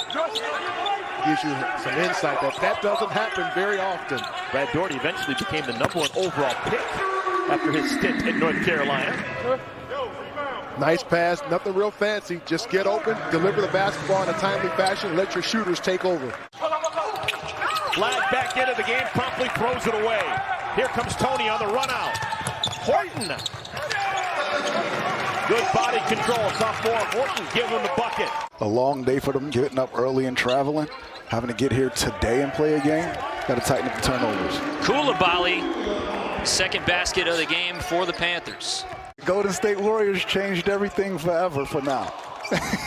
Gives you some insight that doesn't happen very often. Brad Daugherty eventually became the #1 overall pick after his stint in North Carolina. Nice pass, nothing real fancy. Just get open, deliver the basketball in a timely fashion, let your shooters take over. Flag back into the game, promptly throws it away. Here comes Tony on the run out. Horton. Good body control. Sophomore Horton giving him the bucket. A long day for them, getting up early and traveling. Having to get here today and play a game. Got to tighten up the turnovers. Coulibaly, second basket of the game for the Panthers. Golden State Warriors changed everything forever for now.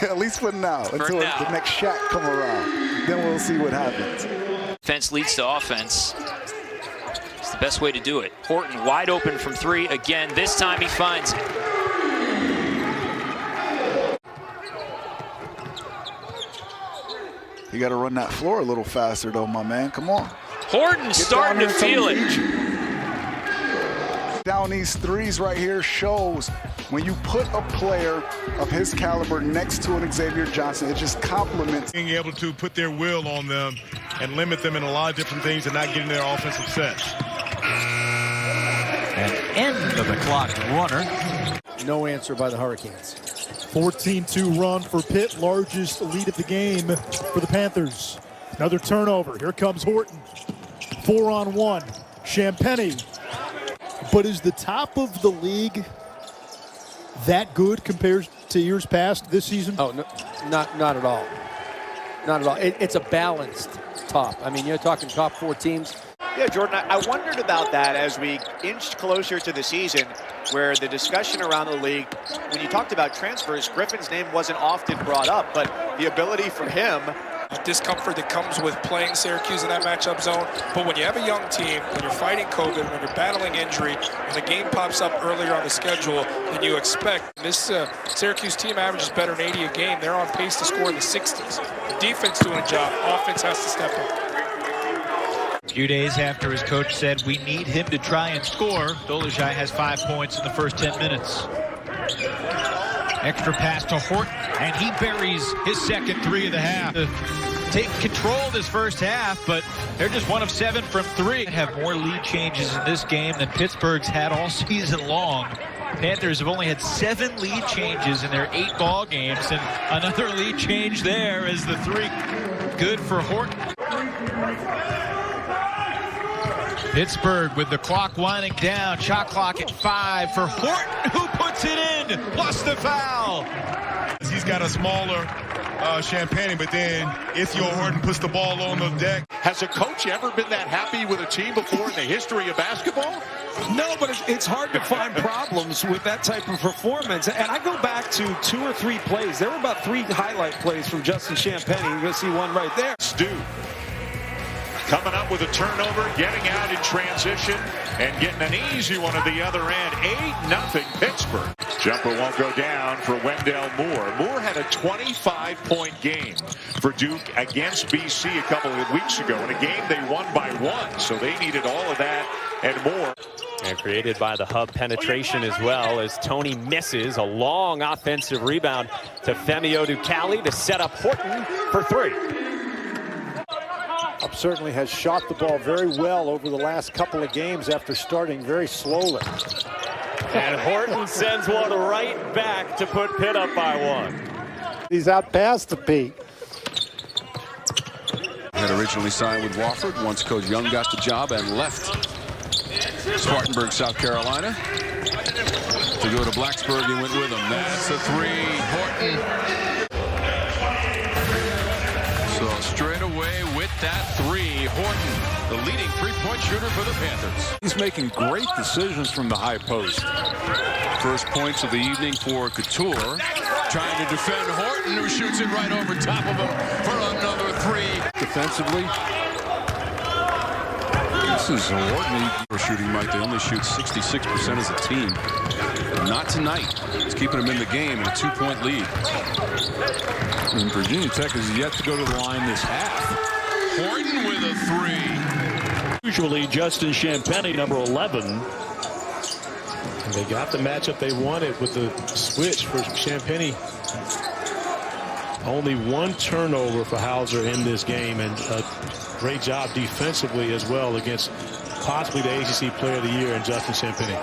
At least for now. Until the next shot come around. Then we'll see what happens. Defense leads to offense. It's the best way to do it. Horton wide open from three again. This time he finds it. You got to run that floor a little faster, though, my man. Come on. Horton starting to feel it. Down these threes right here shows when you put a player of his caliber next to an Xavier Johnson, it just complements. Being able to put their will on them and limit them in a lot of different things and not getting their offensive sets. An end of the clock runner. No answer by the Hurricanes. 14-2 run for Pitt, largest lead of the game for the Panthers. Another turnover. Here comes Horton. 4-on-1. Champagnie. But is the top of the league that good compared to years past this season? Oh, no, not at all. Not at all. It's a balanced top. I mean, you're talking top 4 teams. Yeah, Jordan, I wondered about that as we inched closer to the season, where the discussion around the league, when you talked about transfers, Griffin's name wasn't often brought up, but the ability for him. Discomfort that comes with playing Syracuse in that matchup zone. But when you have a young team, when you're fighting COVID, when you're battling injury, when the game pops up earlier on the schedule than you expect, this Syracuse team averages better than 80 a game. They're on pace to score in the 60s. The defense doing a job. Offense has to step up. A few days after his coach said we need him to try and score, Dolezaj has 5 points in the first 10 minutes. Extra pass to Horton, and he buries his second three of the half. Take control of this first half, but they're just 1 of 7 from 3. They have more lead changes in this game than Pittsburgh's had all season long. Panthers have only had 7 lead changes in their 8 ball games, and another lead change there as the 3 good for Horton. Pittsburgh with the clock winding down, shot clock at 5 for Horton, who puts it in, plus the foul. He's got a smaller Champagnie, but then Ithiel Horton puts the ball on the deck. Has a coach ever been that happy with a team before in the history of basketball? No, but it's hard to find problems with that type of performance. And I go back to 2 or 3 plays. There were about 3 highlight plays from Justin Champagnie. You're going to see one right there. Stu coming up with a turnover, getting out in transition, and getting an easy one at the other end. 8-0 Pittsburgh. Jumper won't go down for Wendell Moore. Moore had a 25-point game for Duke against BC a couple of weeks ago in a game they won by 1, so they needed all of that and more. And created by the hub penetration as well, as Tony misses a long offensive rebound to Femi Odukale to set up Horton for 3. Certainly has shot the ball very well over the last couple of games after starting very slowly. And Horton sends one right back to put Pitt up by 1. He's out past the peak. Had originally signed with Wofford once Coach Young got the job and left Spartanburg, South Carolina. To go to Blacksburg, he went with him. That's a 3. Horton. So straight away with that 3, Horton, the leading 3-point shooter for the Panthers. He's making great decisions from the high post. First points of the evening for Couture. Trying to defend Horton, who shoots it right over top of him for another 3. Defensively, this is Horton. For shooting, Mike, they only shoot 66% as a team. Not tonight. It's keeping them in the game in a 2-point lead. And Virginia Tech is yet to go to the line this half. Horton with a 3. Usually Justin Champagnie, number 11. And they got the matchup they wanted with the switch for Champagnie. Only one turnover for Hauser in this game, and a great job defensively as well against possibly the ACC Player of the Year in Justin Champagnie.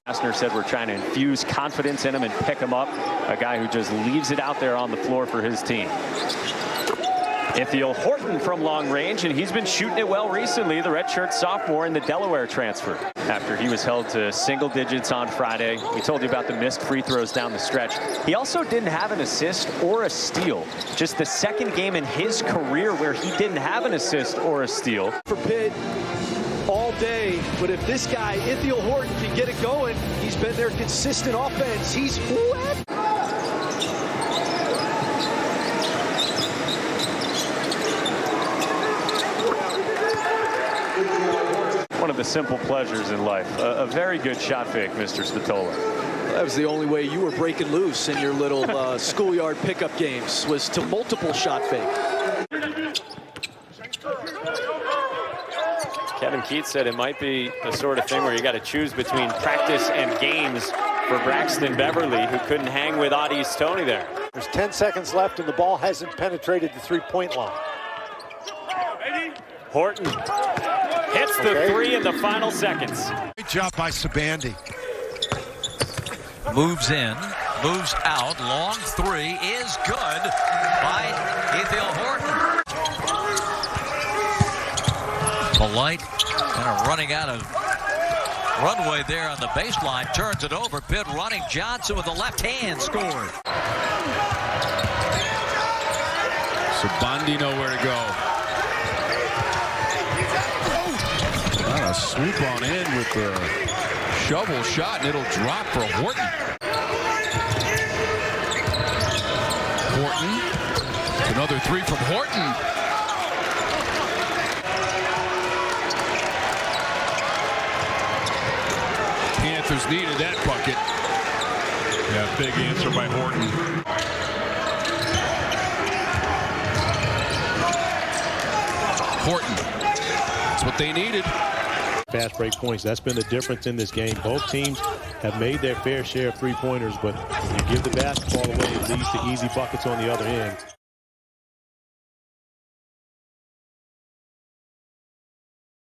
Kastner said we're trying to infuse confidence in him and pick him up. A guy who just leaves it out there on the floor for his team. Ithiel Horton from long range, and he's been shooting it well recently, the redshirt sophomore in the Delaware transfer. After he was held to single digits on Friday, we told you about the missed free throws down the stretch. He also didn't have an assist or a steal. Just the second game in his career where he didn't have an assist or a steal. For Pitt all day, but if this guy, Ithiel Horton, can get it going, he's been their consistent offense. He's wet. One of the simple pleasures in life. A very good shot fake, Mr. Statola. That was the only way you were breaking loose in your little schoolyard pickup games, was to multiple shot fake. Kevin Keats said it might be the sort of thing where you got to choose between practice and games for Braxton Beverly, who couldn't hang with Adi's Tony there. There's 10 seconds left, and the ball hasn't penetrated the three-point line. Horton hits the three in the final seconds. Great job by Sabandi. Moves in, moves out. Long three is good by Ithiel Horton. Polite kind of running out of runway there on the baseline. Turns it over. Pitt running. Johnson with the left hand scored. Sabandi nowhere to go. Swoop on in with the shovel shot, and it'll drop for Horton. Horton, another three from Horton. Panthers needed that bucket. Yeah, big answer by Horton. Horton, that's what they needed. Fast break points. That's been the difference in this game. Both teams have made their fair share of three-pointers, but when you give the basketball away, it leads to easy buckets on the other end.